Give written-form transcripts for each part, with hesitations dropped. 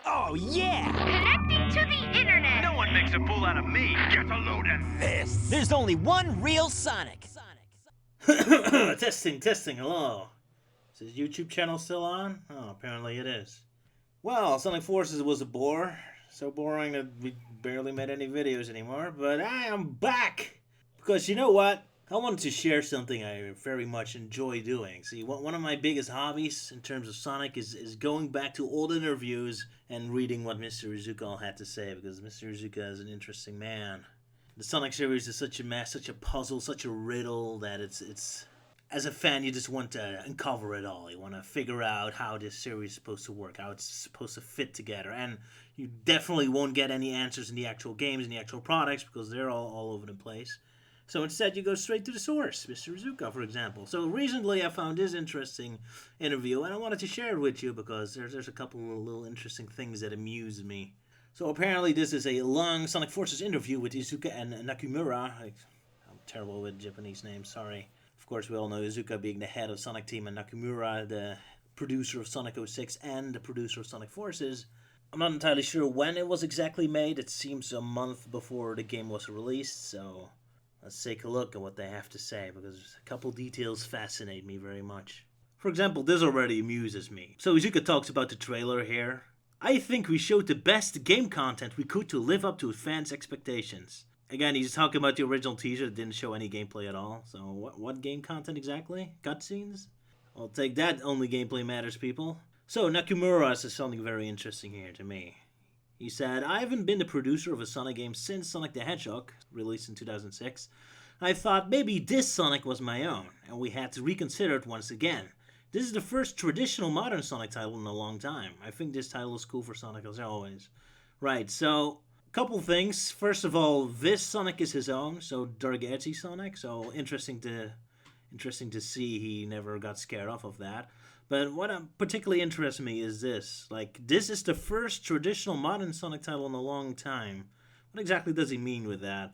Oh, yeah! Connecting to the internet. No one makes a fool out of me. Get a load of this. There's only one real Sonic. Testing, hello. Is his YouTube channel still on? Oh, apparently it is. Well, Sonic Forces was a bore. So boring that we barely made any videos anymore. But I am back! Because you know what? I wanted to share something I very much enjoy doing. See, one of my biggest hobbies in terms of Sonic is going back to old interviews and reading what Mr. Iizuka had to say, because Mr. Iizuka is an interesting man. The Sonic series is such a mess, such a puzzle, such a riddle that it's as a fan you just want to uncover it all. You want to figure out how this series is supposed to work, how it's supposed to fit together, and you definitely won't get any answers in the actual games, in the actual products, because they're all over the place. So instead, you go straight to the source, Mr. Iizuka, for example. So recently, I found this interesting interview, and I wanted to share it with you because there's a couple of little interesting things that amuse me. So apparently, this is a long Sonic Forces interview with Iizuka and Nakamura. I'm terrible with Japanese names, sorry. Of course, we all know Iizuka being the head of Sonic Team and Nakamura, the producer of Sonic 06 and the producer of Sonic Forces. I'm not entirely sure when it was exactly made. It seems a month before the game was released, so let's take a look at what they have to say, because a couple details fascinate me very much. For example, this already amuses me. So Iizuka talks about the trailer here. I think we showed the best game content we could to live up to fans' expectations. Again, he's talking about the original teaser that didn't show any gameplay at all. So what game content exactly? Cutscenes? I'll take that, only gameplay matters, people. So Nakamura says something very interesting here to me. He said, I haven't been the producer of a Sonic game since Sonic the Hedgehog, released in 2006. I thought maybe this Sonic was my own, and we had to reconsider it once again. This is the first traditional modern Sonic title in a long time. I think this title is cool for Sonic as always. Right, so couple things. First of all, this Sonic is his own, so Dark Edgy Sonic. So interesting to see he never got scared off of that. But what particularly interests me is this. Like, this is the first traditional modern Sonic title in a long time. What exactly does he mean with that?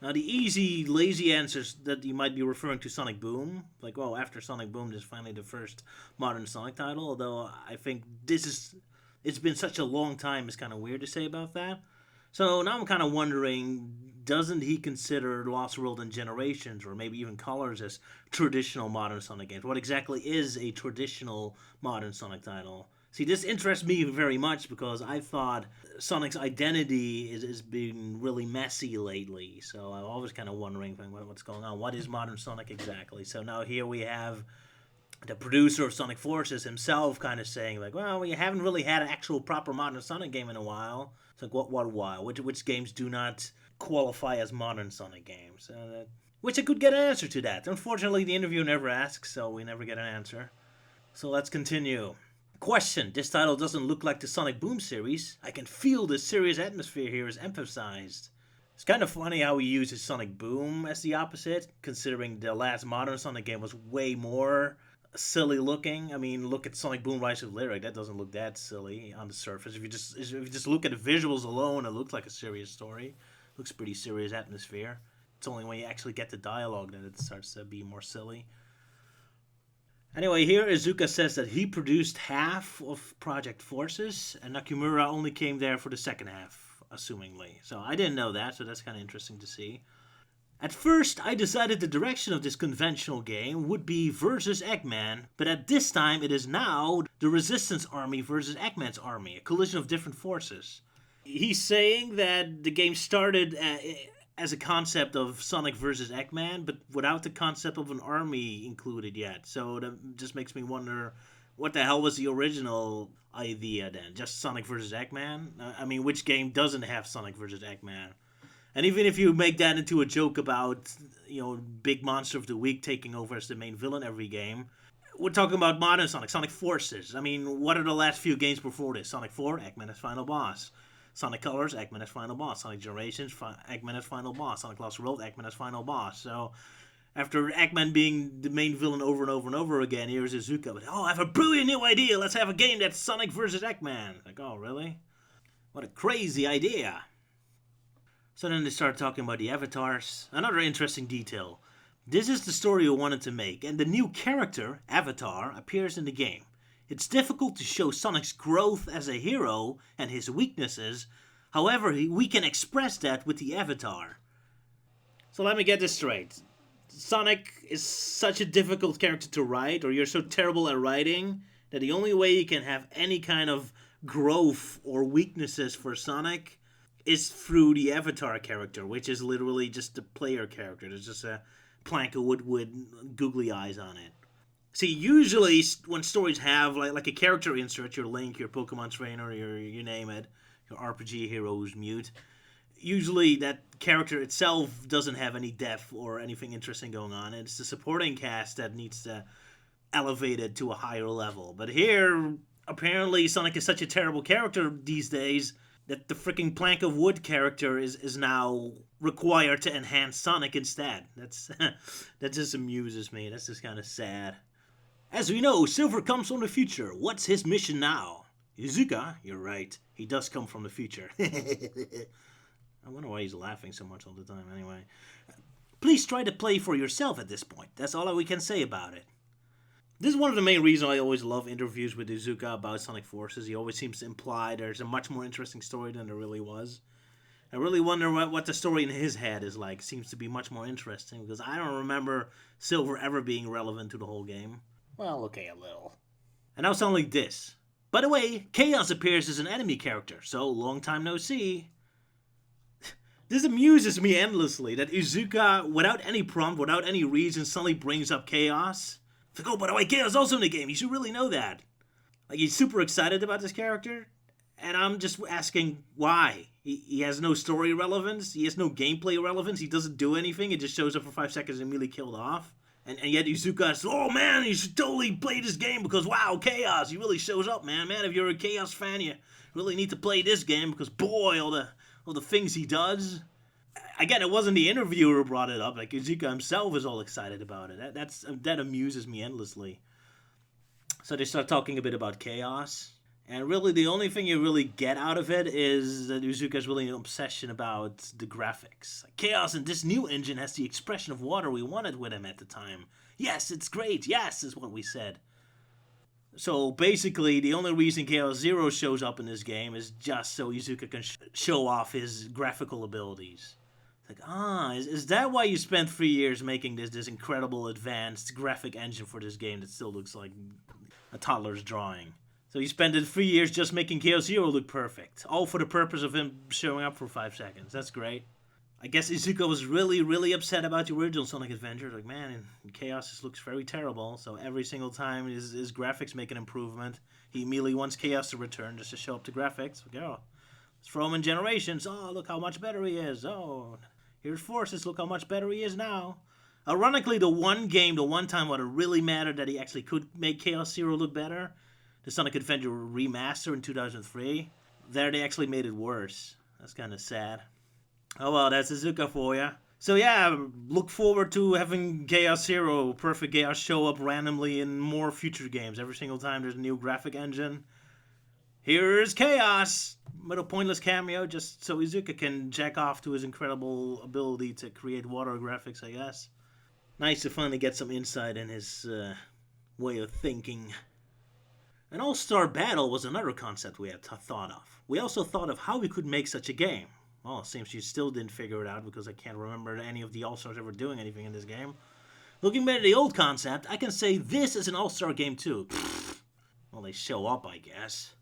Now, the easy, lazy answers that you might be referring to Sonic Boom. Like, well, after Sonic Boom, this is finally the first modern Sonic title. Although, I think it's been such a long time, it's kind of weird to say about that. So now I'm kind of wondering, doesn't he consider Lost World and Generations, or maybe even Colors, as traditional modern Sonic games? What exactly is a traditional modern Sonic title? See, this interests me very much because I thought Sonic's identity is being really messy lately. So I'm always kind of wondering what's going on. What is modern Sonic exactly? So now here we have the producer of Sonic Forces himself kind of saying, like, well, we haven't really had an actual proper modern Sonic game in a while. It's like, what while? Which games do not qualify as modern Sonic games? Which I could get an answer to that. Unfortunately, the interview never asks, so we never get an answer. So let's continue. Question. This title doesn't look like the Sonic Boom series. I can feel the serious atmosphere here is emphasized. It's kind of funny how he uses Sonic Boom as the opposite, considering the last modern Sonic game was way more silly looking. I mean, look at Sonic Boom Rise of Lyric. That doesn't look that silly on the surface. If you just look at the visuals alone, it looks like a serious story. It looks pretty serious atmosphere. It's only when you actually get the dialogue that it starts to be more silly. Anyway, here Iizuka says that he produced half of Project Forces, and Nakamura only came there for the second half, assumingly. So I didn't know that, so that's kind of interesting to see. At first, I decided the direction of this conventional game would be versus Eggman, but at this time it is now the Resistance Army versus Eggman's army, a collision of different forces. He's saying that the game started as a concept of Sonic versus Eggman, but without the concept of an army included yet. So that just makes me wonder, what the hell was the original idea then? Just Sonic versus Eggman? I mean, which game doesn't have Sonic versus Eggman? And even if you make that into a joke about, big monster of the week taking over as the main villain every game, we're talking about modern Sonic, Sonic Forces. I mean, what are the last few games before this? Sonic 4, Eggman as final boss. Sonic Colors, Eggman as final boss. Sonic Generations, Eggman as final boss. Sonic Lost World, Eggman as final boss. So, after Eggman being the main villain over and over and over again, here's Iizuka with, I have a brilliant new idea. Let's have a game that's Sonic versus Eggman. Like, oh, really? What a crazy idea. So then they start talking about the avatars. Another interesting detail. This is the story we wanted to make, and the new character, Avatar, appears in the game. It's difficult to show Sonic's growth as a hero and his weaknesses. However, we can express that with the avatar. So let me get this straight. Sonic is such a difficult character to write, or you're so terrible at writing, that the only way you can have any kind of growth or weaknesses for Sonic is through the avatar character, which is literally just the player character. There's just a plank of wood with googly eyes on it. See, usually when stories have like a character insert, your Link, your Pokemon trainer, you name it, your RPG hero who's mute, usually that character itself doesn't have any depth or anything interesting going on. It's the supporting cast that needs to elevate it to a higher level. But here, apparently Sonic is such a terrible character these days that the freaking plank of wood character is now required to enhance Sonic instead. That just amuses me. That's just kind of sad. As we know, Silver comes from the future. What's his mission now? Iizuka? You're right. He does come from the future. I wonder why he's laughing so much all the time anyway. Please try to play for yourself at this point. That's all we can say about it. This is one of the main reasons I always love interviews with Iizuka about Sonic Forces. He always seems to imply there's a much more interesting story than there really was. I really wonder what the story in his head is like. Seems to be much more interesting because I don't remember Silver ever being relevant to the whole game. Well, okay, a little. And now something like this. By the way, Chaos appears as an enemy character, so long time no see. This amuses me endlessly that Iizuka, without any prompt, without any reason, suddenly brings up Chaos. It's like, oh, by the way, Chaos is also in the game. You should really know that. Like, he's super excited about this character, and I'm just asking why. He has no story relevance. He has no gameplay relevance. He doesn't do anything. He just shows up for 5 seconds and immediately killed off. And yet Iizuka says, oh man, you should totally play this game because wow, Chaos, he really shows up, man. Man, if you're a Chaos fan, you really need to play this game because boy, all the things he does. Again, it wasn't the interviewer who brought it up. Like Iizuka himself is all excited about it. That amuses me endlessly. So they start talking a bit about Chaos. And really, the only thing you really get out of it is that Iizuka's really an obsession about the graphics. Like, Chaos in this new engine has the expression of water we wanted with him at the time. Yes, it's great. Yes, is what we said. So basically, the only reason Chaos Zero shows up in this game is just so Iizuka can show off his graphical abilities. It's like, is that why you spent 3 years making this incredible advanced graphic engine for this game that still looks like a toddler's drawing? So he spent 3 years just making Chaos Zero look perfect. All for the purpose of him showing up for 5 seconds. That's great. I guess Iizuka was really, really upset about the original Sonic Adventure. Like, man, in Chaos this looks very terrible. So every single time his graphics make an improvement, he immediately wants Chaos to return just to show up the graphics. Like, oh, let's throw him in Generations. Oh, look how much better he is. Oh, here's Forces. Look how much better he is now. Ironically, the one time when it really mattered that he actually could make Chaos Zero look better, the Sonic Adventure remaster in 2003, there they actually made it worse. That's kind of sad. Oh well, that's Iizuka for ya. So yeah, look forward to having Chaos Zero, Perfect Chaos show up randomly in more future games. Every single time there's a new graphic engine. Here's Chaos! With a pointless cameo, just so Iizuka can jack off to his incredible ability to create water graphics, I guess. Nice to finally get some insight in his way of thinking. An all-star battle was another concept we had thought of. We also thought of how we could make such a game. Well, it seems you still didn't figure it out because I can't remember any of the all-stars ever doing anything in this game. Looking back at the old concept, I can say this is an all-star game too. Well, they show up, I guess.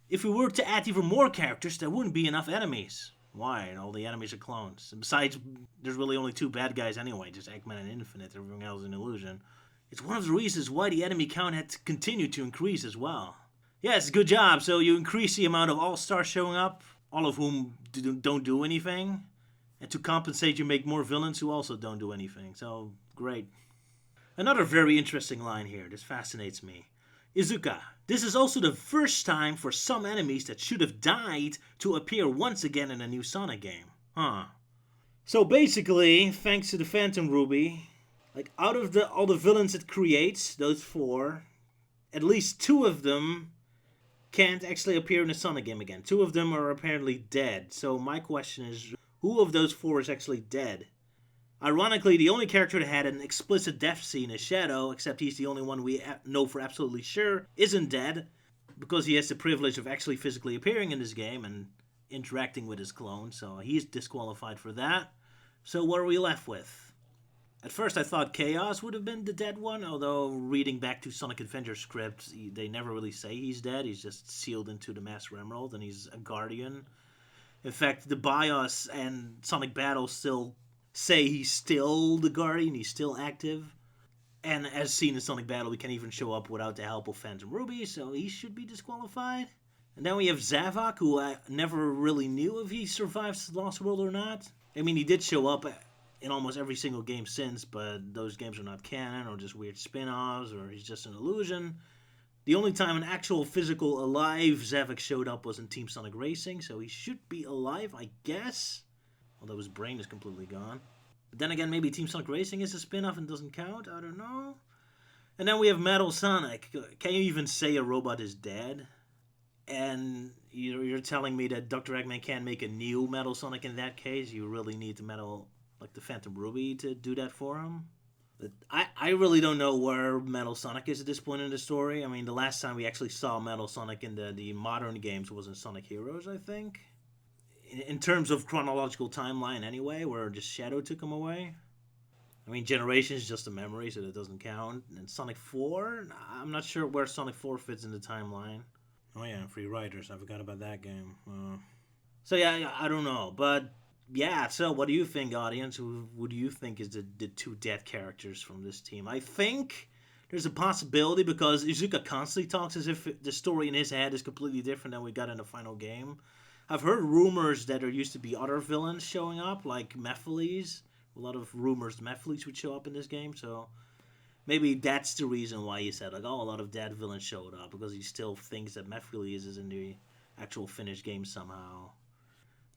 If we were to add even more characters, there wouldn't be enough enemies. Why? All the enemies are clones. And besides, there's really only 2 bad guys anyway, just Eggman and Infinite. Everything else is an illusion. It's one of the reasons why the enemy count had to continue to increase as well. Yes, good job. So you increase the amount of all-stars showing up, all of whom don't do anything. And to compensate, you make more villains who also don't do anything. So, great. Another very interesting line here. This fascinates me. Iizuka, this is also the first time for some enemies that should have died to appear once again in a new Sonic game. Huh. So basically, thanks to the Phantom Ruby, like out of all the villains it creates, those 4, at least 2 of them can't actually appear in a Sonic game again. 2 of them are apparently dead. So my question is, who of those 4 is actually dead? Ironically, the only character that had an explicit death scene is Shadow, except he's the only one we know for absolutely sure isn't dead, because he has the privilege of actually physically appearing in this game and interacting with his clone, so he's disqualified for that. So what are we left with? At first I thought Chaos would have been the dead one, although reading back to Sonic Adventure scripts, they never really say he's dead. He's just sealed into the Master Emerald, and he's a guardian. In fact, the BIOS and Sonic Battle still say he's still the guardian, he's still active. And as seen in Sonic Battle, he can even show up without the help of Phantom Ruby, so he should be disqualified. And then we have Zavok, who I never really knew if he survives Lost World or not. I mean, he did show up in almost every single game since, but those games are not canon, or just weird spin-offs, or he's just an illusion. The only time an actual physical alive Zavok showed up was in Team Sonic Racing, so he should be alive, I guess. Although his brain is completely gone. But then again, maybe Team Sonic Racing is a spin-off and doesn't count, I don't know. And then we have Metal Sonic. Can you even say a robot is dead? And you're telling me that Dr. Eggman can't make a new Metal Sonic in that case? You really need the Metal, like the Phantom Ruby, to do that for him? I really don't know where Metal Sonic is at this point in the story. I mean, the last time we actually saw Metal Sonic in the modern games was in Sonic Heroes, I think. In terms of chronological timeline anyway, where just Shadow took him away. I mean, Generations is just a memory, so that doesn't count. And Sonic 4? I'm not sure where Sonic 4 fits in the timeline. Oh yeah, Free Riders, I forgot about that game. So yeah, I don't know. But yeah, so what do you think, audience? Who do you think is the two dead characters from this team? I think there's a possibility, because Iizuka constantly talks as if the story in his head is completely different than we got in the final game. I've heard rumors that there used to be other villains showing up, like Mephiles. A lot of rumors Mephiles would show up in this game, so maybe that's the reason why he said, like, oh, a lot of dead villains showed up, because he still thinks that Mephiles is in the actual finished game somehow.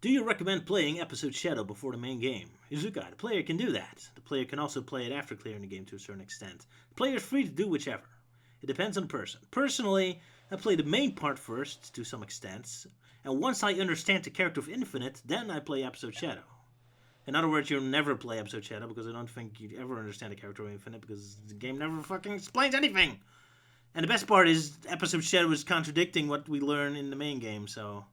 Do you recommend playing Episode Shadow before the main game? Iizuka, the player can do that. The player can also play it after clearing the game to a certain extent. The player is free to do whichever. It depends on the person. Personally, I play the main part first, to some extent, and once I understand the character of Infinite, then I play Episode Shadow. In other words, you'll never play Episode Shadow, because I don't think you'd ever understand the character of Infinite, because the game never fucking explains anything! And the best part is, Episode Shadow is contradicting what we learn in the main game, so...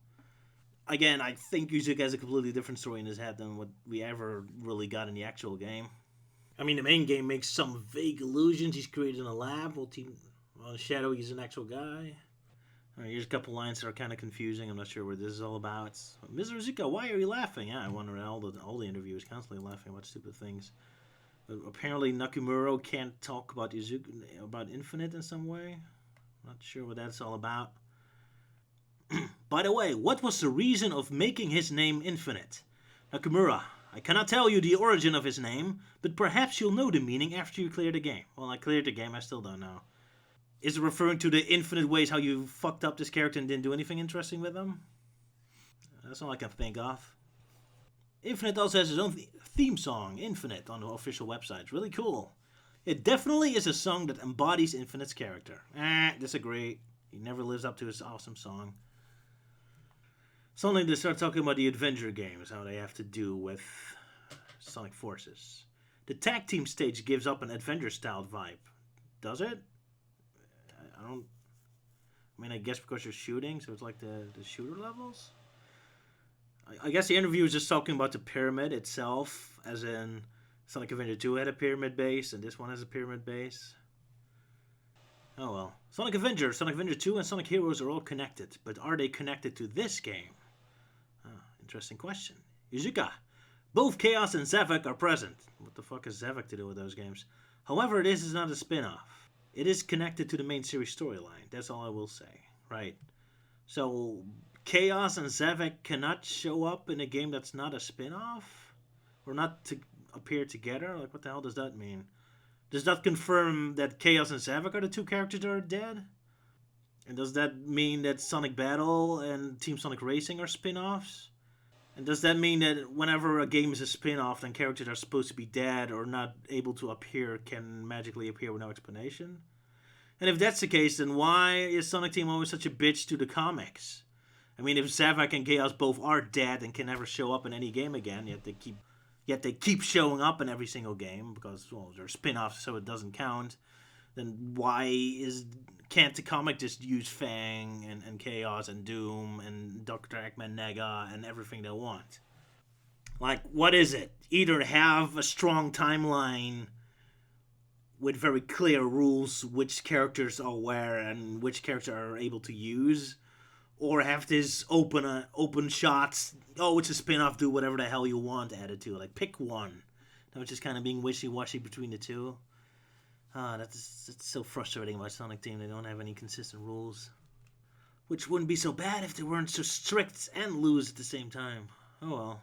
Again, I think Iizuka has a completely different story in his head than what we ever really got in the actual game. I mean, the main game makes some vague illusions. He's created in a lab. Well, Shadow, he's an actual guy. All right, here's a couple lines that are kind of confusing. I'm not sure what this is all about. Mr. Iizuka, why are you laughing? Yeah, I wonder. All the interviewers constantly laughing about stupid things. But apparently, Nakamura can't talk about Iizuka, about Infinite in some way. Not sure what that's all about. By the way, what was the reason of making his name Infinite? Nakamura, I cannot tell you the origin of his name, but perhaps you'll know the meaning after you clear the game. Well, I cleared the game, I still don't know. Is it referring to the infinite ways how you fucked up this character and didn't do anything interesting with him? That's all I can think of. Infinite also has his own theme song, Infinite, on the official website. It's really cool. It definitely is a song that embodies Infinite's character. Disagree. He never lives up to his awesome song. Suddenly they start talking about the adventure games, how they have to do with Sonic Forces. The tag team stage gives up an adventure-styled vibe. Does it? I guess because you're shooting, so it's like the shooter levels? I guess the interview is just talking about the pyramid itself, as in Sonic Adventure 2 had a pyramid base, and this one has a pyramid base. Oh well. Sonic Adventure 2, and Sonic Heroes are all connected, but are they connected to this game? Interesting question. Iizuka, both Chaos and Zavok are present. What the fuck has Zavok to do with those games? However, this is not a spin-off. It is connected to the main series storyline. That's all I will say. Right. So, Chaos and Zavok cannot show up in a game that's not a spin-off? Or not to appear together? Like, what the hell does that mean? Does that confirm that Chaos and Zavok are the two characters that are dead? And does that mean that Sonic Battle and Team Sonic Racing are spin-offs? And does that mean that whenever a game is a spin-off, then characters that are supposed to be dead or not able to appear can magically appear with no explanation? And if that's the case, then why is Sonic Team always such a bitch to the comics? I mean, if Zavok and Chaos both are dead and can never show up in any game again, yet they keep yet they keep showing up in every single game because, well, they're spin-offs, so it doesn't count. Then can't the comic just use Fang and Chaos and Doom and Dr. Eggman Nega and everything they want? Like, what is it? Either have a strong timeline with very clear rules which characters are where and which characters are able to use, or have this open shots, oh, it's a spin-off, do whatever the hell you want attitude. Like, pick one. Now it's just kind of being wishy-washy between the two. That's so frustrating about Sonic Team. They don't have any consistent rules. Which wouldn't be so bad if they weren't so strict and loose at the same time. Oh well.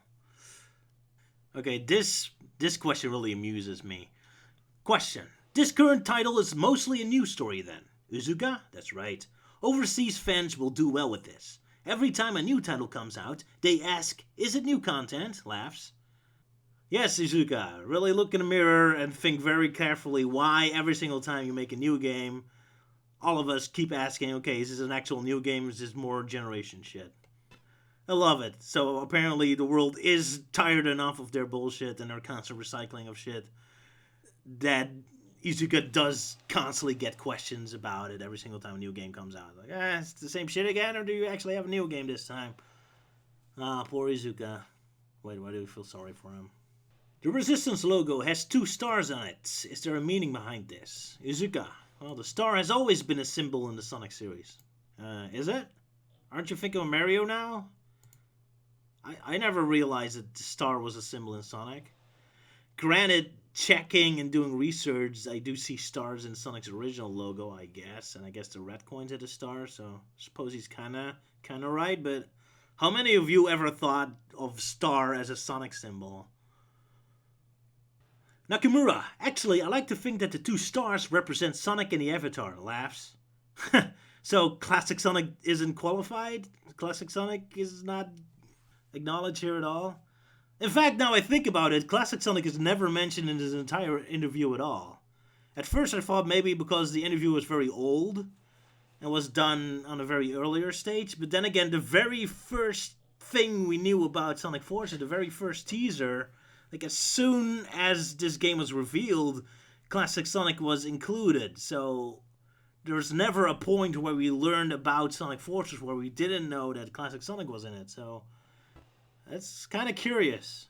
Okay, this question really amuses me. Question. This current title is mostly a news story then. Iizuka? That's right. Overseas fans will do well with this. Every time a new title comes out, they ask, is it new content? Laughs. Yes, Iizuka, really look in the mirror and think very carefully why every single time you make a new game, all of us keep asking, okay, is this an actual new game or is this more generation shit? I love it. So apparently the world is tired enough of their bullshit and their constant recycling of shit that Iizuka does constantly get questions about it every single time a new game comes out. Like, it's the same shit again, or do you actually have a new game this time? Poor Iizuka. Wait, why do we feel sorry for him? The Resistance logo has 2 stars on it. Is there a meaning behind this? Iizuka. Well, the star has always been a symbol in the Sonic series. Is it? Aren't you thinking of Mario now? I never realized that the star was a symbol in Sonic. Granted, checking and doing research, I do see stars in Sonic's original logo, I guess. And I guess the red coins had a star, so I suppose he's kinda right. But how many of you ever thought of star as a Sonic symbol? Nakamura, actually, I like to think that the 2 stars represent Sonic and the Avatar. Laughs. So, Classic Sonic isn't qualified? Classic Sonic is not acknowledged here at all? In fact, now I think about it, Classic Sonic is never mentioned in his entire interview at all. At first I thought maybe because the interview was very old and was done on a very earlier stage, but then again, the very first thing we knew about Sonic Forces, the very first teaser, like as soon as this game was revealed, Classic Sonic was included. So there's never a point where we learned about Sonic Forces where we didn't know that Classic Sonic was in it. So that's kind of curious.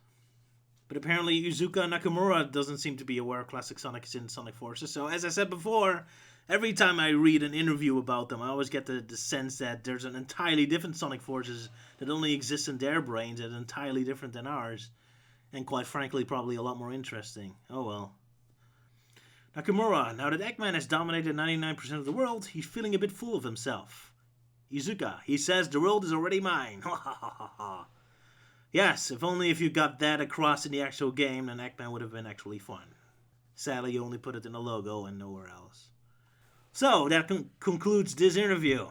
But apparently Iizuka Nakamura doesn't seem to be aware Classic Sonic is in Sonic Forces. So as I said before, every time I read an interview about them, I always get the sense that there's an entirely different Sonic Forces that only exists in their brains and entirely different than ours. And quite frankly, probably a lot more interesting. Oh well. Nakamura, now that Eggman has dominated 99% of the world, he's feeling a bit full of himself. Iizuka, he says the world is already mine. Ha ha ha ha ha. Yes, if you got that across in the actual game, then Eggman would have been actually fun. Sadly, you only put it in the logo and nowhere else. So, that concludes this interview.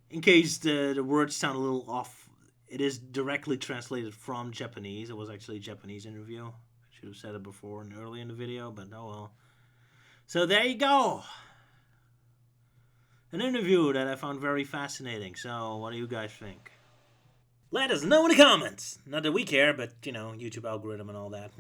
In case the words sound a little off, it is directly translated from Japanese. It was actually a Japanese interview. I should have said it before and early in the video, but oh well. So there you go. An interview that I found very fascinating. So what do you guys think? Let us know in the comments. Not that we care, but, you know, YouTube algorithm and all that.